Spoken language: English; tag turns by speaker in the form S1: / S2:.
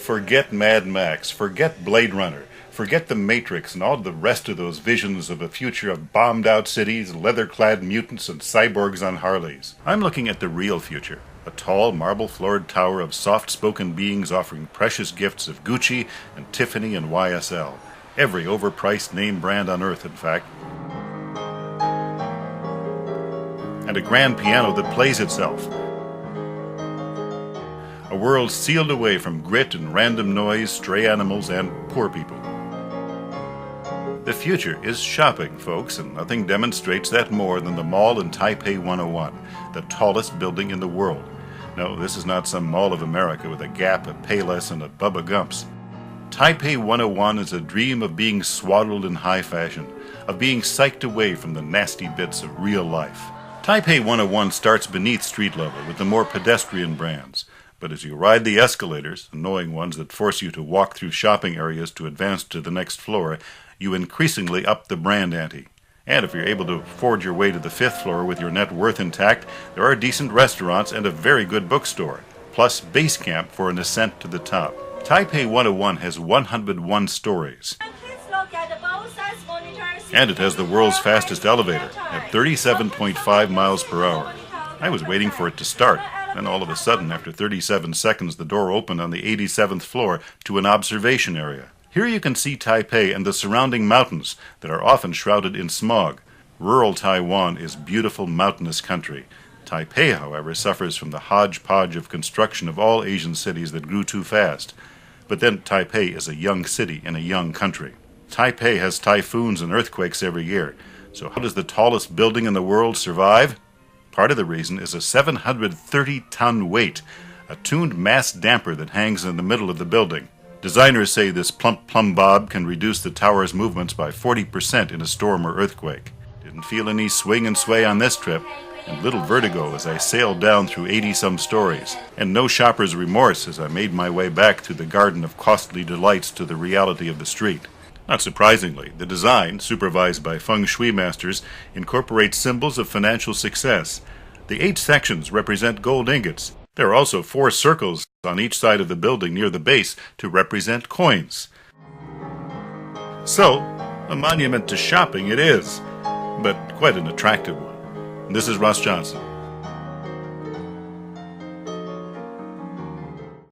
S1: Forget Mad Max, forget Bladerunner, forget the Matrix and all the rest of those visions of a future of bombed-out cities, leather-clad mutants, and cyborgs on Harleys. I'm looking at the real future. A tall, marble-floored tower of soft-spoken beings offering precious gifts of Gucci and Tiffany and YSL. Every overpriced name brand on Earth, in fact. And a grand piano that plays itself. A world sealed away from grit and random noise, stray animals, and poor people. The future is shopping, folks, and nothing demonstrates that more than the mall in Taipei 101, the tallest building in the world. No, this is not some Mall of America with a Gap, a Payless, and a Bubba Gumps. Taipei 101 is a dream of being swaddled in high fashion, of being psyched away from the nasty bits of real life. Taipei 101 starts beneath street level with the more pedestrian brands. But as you ride the escalators, annoying ones that force you to walk through shopping areas to advance to the next floor, you increasingly up the brand ante. And if you're able to forge your way to the 5th floor with your net worth intact, there are decent restaurants and a very good bookstore, plus base camp for an ascent to the top. Taipei 101 has 101 stories. And it has the world's fastest elevator at 37.5 miles per hour. I was waiting for it to start. Then all of a sudden, after 37 seconds, the door opened on the 87th floor to an observation area. Here you can see Taipei and the surrounding mountains that are often shrouded in smog. Rural Taiwan is beautiful mountainous country. Taipei, however, suffers from the hodgepodge of construction of all Asian cities that grew too fast. But then Taipei is a young city in a young country. Taipei has typhoons and earthquakes every year. So how does the tallest building in the world survive? Part of the reason is a 730-ton weight, a tuned mass damper that hangs in the middle of the building. Designers say this plump plumb bob can reduce the tower's movements by 40% in a storm or earthquake. Didn't feel any swing and sway on this trip, and little vertigo as I sailed down through 80-some stories, and no shopper's remorse as I made my way back through the garden of costly delights to the reality of the street. Not surprisingly, the design, supervised by feng shui masters, incorporates symbols of financial success. The 8 sections represent gold ingots. There are also 4 circles on each side of the building near the base to represent coins. So, a monument to shopping it is, but quite an attractive one. This is Ross Johnson.